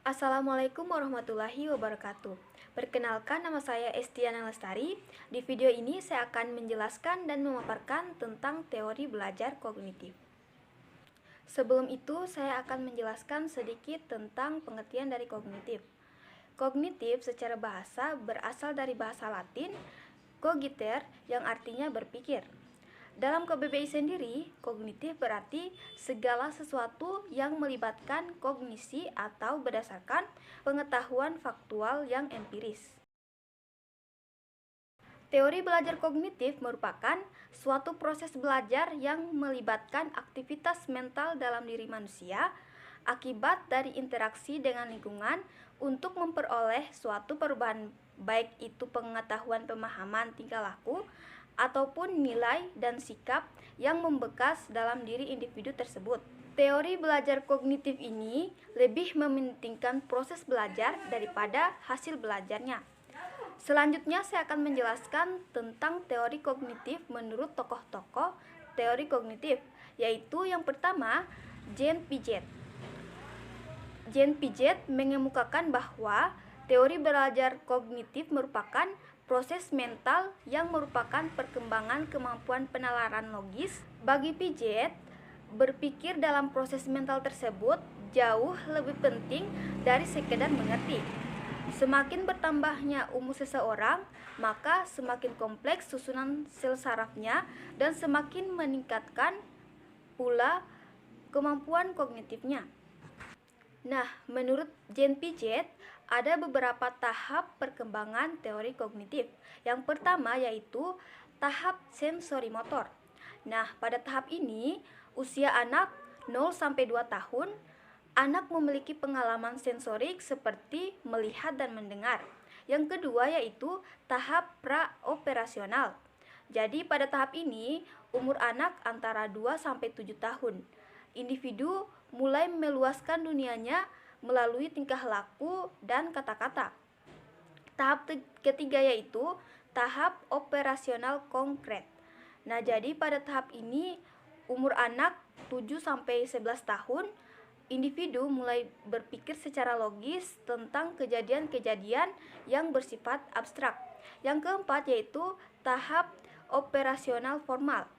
Assalamualaikum warahmatullahi wabarakatuh. Perkenalkan, nama saya Estiana Lestari. Di video ini saya akan menjelaskan dan memaparkan tentang teori belajar kognitif. Sebelum itu, saya akan menjelaskan sedikit tentang pengertian dari kognitif. Kognitif secara bahasa berasal dari bahasa Latin cogiter yang artinya berpikir. Dalam KBBI sendiri, kognitif berarti segala sesuatu yang melibatkan kognisi atau berdasarkan pengetahuan faktual yang empiris. Teori belajar kognitif merupakan suatu proses belajar yang melibatkan aktivitas mental dalam diri manusia akibat dari interaksi dengan lingkungan untuk memperoleh suatu perubahan, baik itu pengetahuan, pemahaman, tingkah laku, ataupun nilai dan sikap yang membekas dalam diri individu tersebut. Teori belajar kognitif ini lebih mementingkan proses belajar daripada hasil belajarnya. Selanjutnya saya akan menjelaskan tentang teori kognitif menurut tokoh-tokoh teori kognitif, yaitu yang pertama, Jean Piaget. Jean Piaget mengemukakan bahwa teori belajar kognitif merupakan proses mental yang merupakan perkembangan kemampuan penalaran logis. Bagi Piaget, berpikir dalam proses mental tersebut jauh lebih penting dari sekedar mengerti. Semakin bertambahnya umur seseorang, maka semakin kompleks susunan sel sarafnya dan semakin meningkatkan pula kemampuan kognitifnya. Nah, menurut Jean Piaget, ada beberapa tahap perkembangan teori kognitif. Yang pertama yaitu tahap sensorimotor. Nah, pada tahap ini, usia anak 0-2 tahun, anak memiliki pengalaman sensorik seperti melihat dan mendengar. Yang kedua yaitu tahap praoperasional. Jadi pada tahap ini, umur anak antara 2-7 tahun. Individu mulai meluaskan dunianya melalui tingkah laku dan kata-kata. Tahap ketiga yaitu tahap operasional konkret. Nah, jadi pada tahap ini umur anak 7-11 tahun, individu mulai berpikir secara logis tentang kejadian-kejadian yang bersifat abstrak. Yang keempat yaitu tahap operasional formal.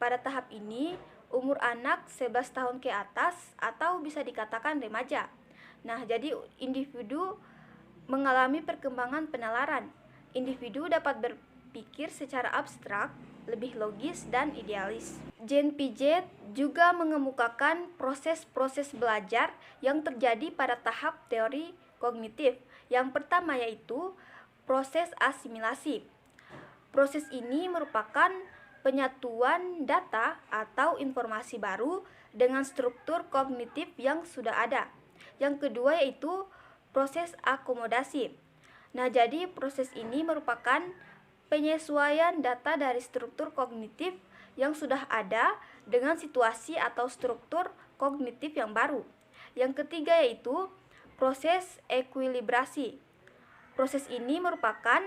Pada tahap ini, umur anak 11 tahun ke atas atau bisa dikatakan remaja. Nah, jadi individu mengalami perkembangan penalaran. Individu dapat berpikir secara abstrak, lebih logis dan idealis. Jean Piaget juga mengemukakan proses-proses belajar yang terjadi pada tahap teori kognitif. Yang pertama yaitu proses asimilasi. Proses ini merupakan penyatuan data atau informasi baru dengan struktur kognitif yang sudah ada. Yang kedua yaitu proses akomodasi. Nah, jadi proses ini merupakan penyesuaian data dari struktur kognitif yang sudah ada dengan situasi atau struktur kognitif yang baru. Yang ketiga yaitu proses ekuilibrasi. Proses ini merupakan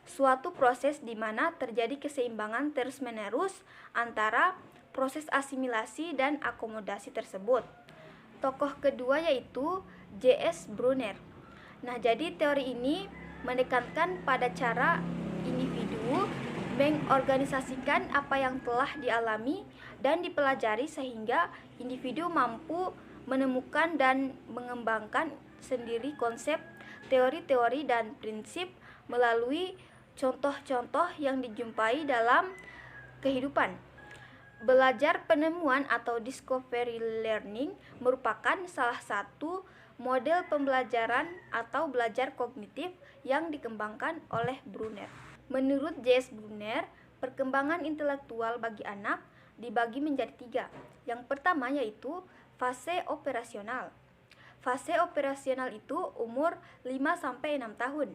suatu proses di mana terjadi keseimbangan terus-menerus antara proses asimilasi dan akomodasi tersebut. Tokoh kedua yaitu J.S. Brunner. Nah, jadi teori ini menekankan pada cara individu mengorganisasikan apa yang telah dialami dan dipelajari sehingga individu mampu menemukan dan mengembangkan sendiri konsep, teori-teori, dan prinsip melalui contoh-contoh yang dijumpai dalam kehidupan. Belajar penemuan atau discovery learning merupakan salah satu model pembelajaran atau belajar kognitif yang dikembangkan oleh Brunner. Menurut J.S. Brunner, perkembangan intelektual bagi anak dibagi menjadi 3. Yang pertama yaitu fase operasional. Fase operasional itu umur 5-6 tahun.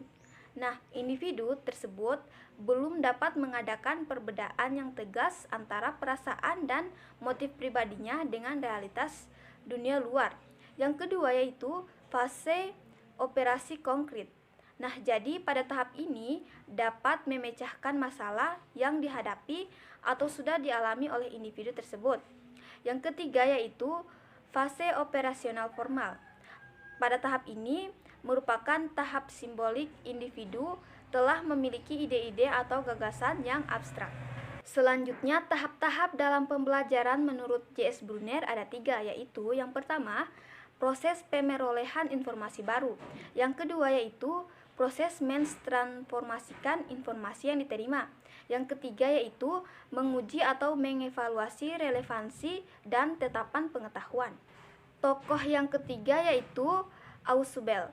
Nah, individu tersebut belum dapat mengadakan perbedaan yang tegas antara perasaan dan motif pribadinya dengan realitas dunia luar. Yang kedua yaitu fase operasi konkret. Nah, jadi pada tahap ini dapat memecahkan masalah yang dihadapi atau sudah dialami oleh individu tersebut. Yang ketiga yaitu fase operasional formal. Pada tahap ini merupakan tahap simbolik individu telah memiliki ide-ide atau gagasan yang abstrak. Selanjutnya, tahap-tahap dalam pembelajaran menurut J.S. Brunner ada 3, yaitu yang pertama, proses pemerolehan informasi baru. Yang kedua yaitu proses mentransformasikan informasi yang diterima. Yang ketiga yaitu menguji atau mengevaluasi relevansi dan tetapan pengetahuan. Tokoh yang ketiga yaitu Ausubel.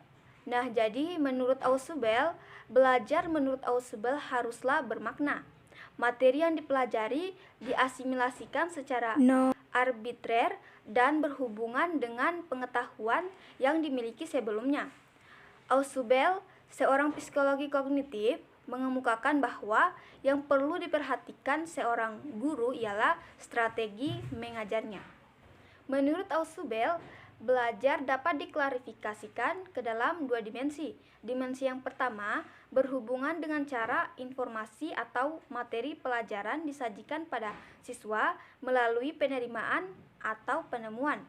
Nah, jadi menurut Ausubel, belajar menurut Ausubel haruslah bermakna. Materi yang dipelajari diasimilasikan secara arbitrer dan berhubungan dengan pengetahuan yang dimiliki sebelumnya. Ausubel, seorang psikologi kognitif, mengemukakan bahwa yang perlu diperhatikan seorang guru ialah strategi mengajarnya. Menurut Ausubel, belajar dapat diklarifikasikan ke dalam 2 dimensi. Dimensi yang pertama berhubungan dengan cara informasi atau materi pelajaran disajikan pada siswa melalui penerimaan atau penemuan.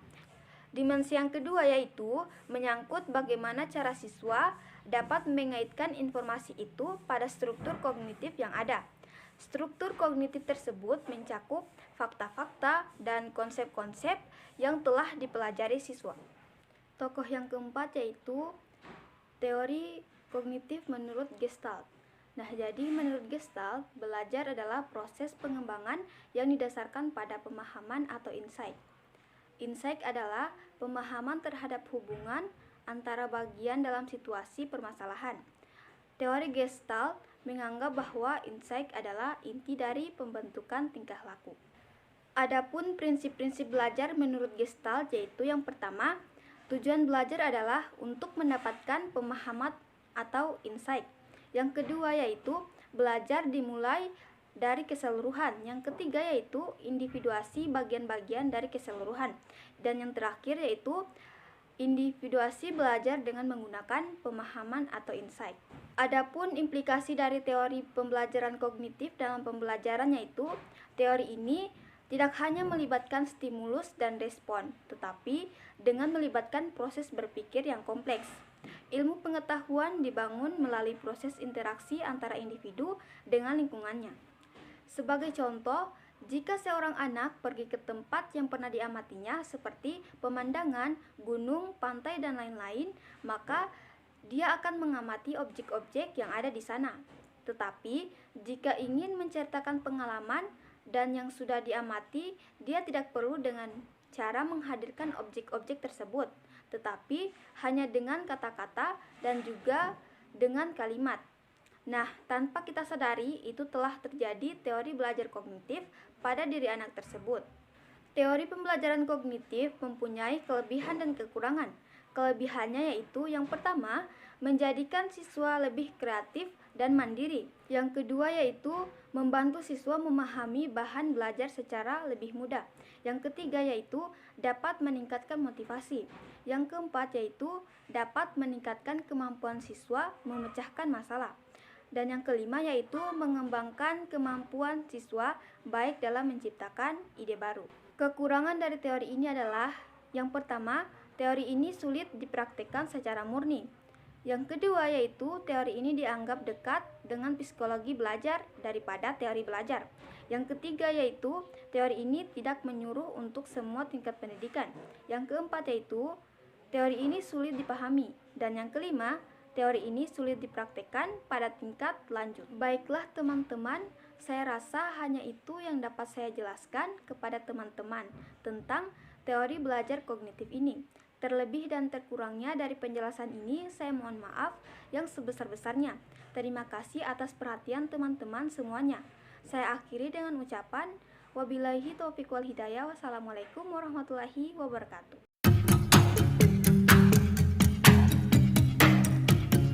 Dimensi yang kedua yaitu menyangkut bagaimana cara siswa dapat mengaitkan informasi itu pada struktur kognitif yang ada. Struktur kognitif tersebut mencakup fakta-fakta dan konsep-konsep yang telah dipelajari siswa. Tokoh yang keempat yaitu teori kognitif menurut Gestalt. Nah, jadi menurut Gestalt, belajar adalah proses pengembangan yang didasarkan pada pemahaman atau insight. Insight adalah pemahaman terhadap hubungan antara bagian dalam situasi permasalahan. Teori Gestalt menganggap bahwa insight adalah inti dari pembentukan tingkah laku. Adapun prinsip-prinsip belajar menurut Gestalt yaitu yang pertama, tujuan belajar adalah untuk mendapatkan pemahaman atau insight. Yang kedua yaitu belajar dimulai dari keseluruhan. Yang ketiga yaitu individuasi bagian-bagian dari keseluruhan. Dan yang terakhir yaitu individuasi belajar dengan menggunakan pemahaman atau insight. Adapun implikasi dari teori pembelajaran kognitif dalam pembelajaran yaitu teori ini tidak hanya melibatkan stimulus dan respon, tetapi dengan melibatkan proses berpikir yang kompleks. Ilmu pengetahuan dibangun melalui proses interaksi antara individu dengan lingkungannya. Sebagai contoh, jika seorang anak pergi ke tempat yang pernah diamatinya seperti pemandangan, gunung, pantai, dan lain-lain, maka dia akan mengamati objek-objek yang ada di sana. Tetapi, jika ingin menceritakan pengalaman dan yang sudah diamati, dia tidak perlu dengan cara menghadirkan objek-objek tersebut, tetapi hanya dengan kata-kata dan juga dengan kalimat. Nah, tanpa kita sadari, itu telah terjadi teori belajar kognitif pada diri anak tersebut. Teori pembelajaran kognitif mempunyai kelebihan dan kekurangan. Kelebihannya yaitu yang pertama, menjadikan siswa lebih kreatif dan mandiri. Yang kedua yaitu membantu siswa memahami bahan belajar secara lebih mudah. Yang ketiga yaitu dapat meningkatkan motivasi. Yang keempat yaitu dapat meningkatkan kemampuan siswa memecahkan masalah. Dan yang kelima yaitu mengembangkan kemampuan siswa baik dalam menciptakan ide baru. Kekurangan dari teori ini adalah yang pertama, teori ini sulit dipraktikkan secara murni. Yang kedua yaitu teori ini dianggap dekat dengan psikologi belajar daripada teori belajar. Yang ketiga yaitu teori ini tidak menyuruh untuk semua tingkat pendidikan. Yang keempat yaitu teori ini sulit dipahami. Dan yang kelima, teori ini sulit dipraktikkan pada tingkat lanjut. Baiklah teman-teman, saya rasa hanya itu yang dapat saya jelaskan kepada teman-teman tentang teori belajar kognitif ini. Terlebih dan terkurangnya dari penjelasan ini, saya mohon maaf yang sebesar-besarnya. Terima kasih atas perhatian teman-teman semuanya. Saya akhiri dengan ucapan wabillahi taufiq wal hidayah. Wassalamualaikum warahmatullahi wabarakatuh.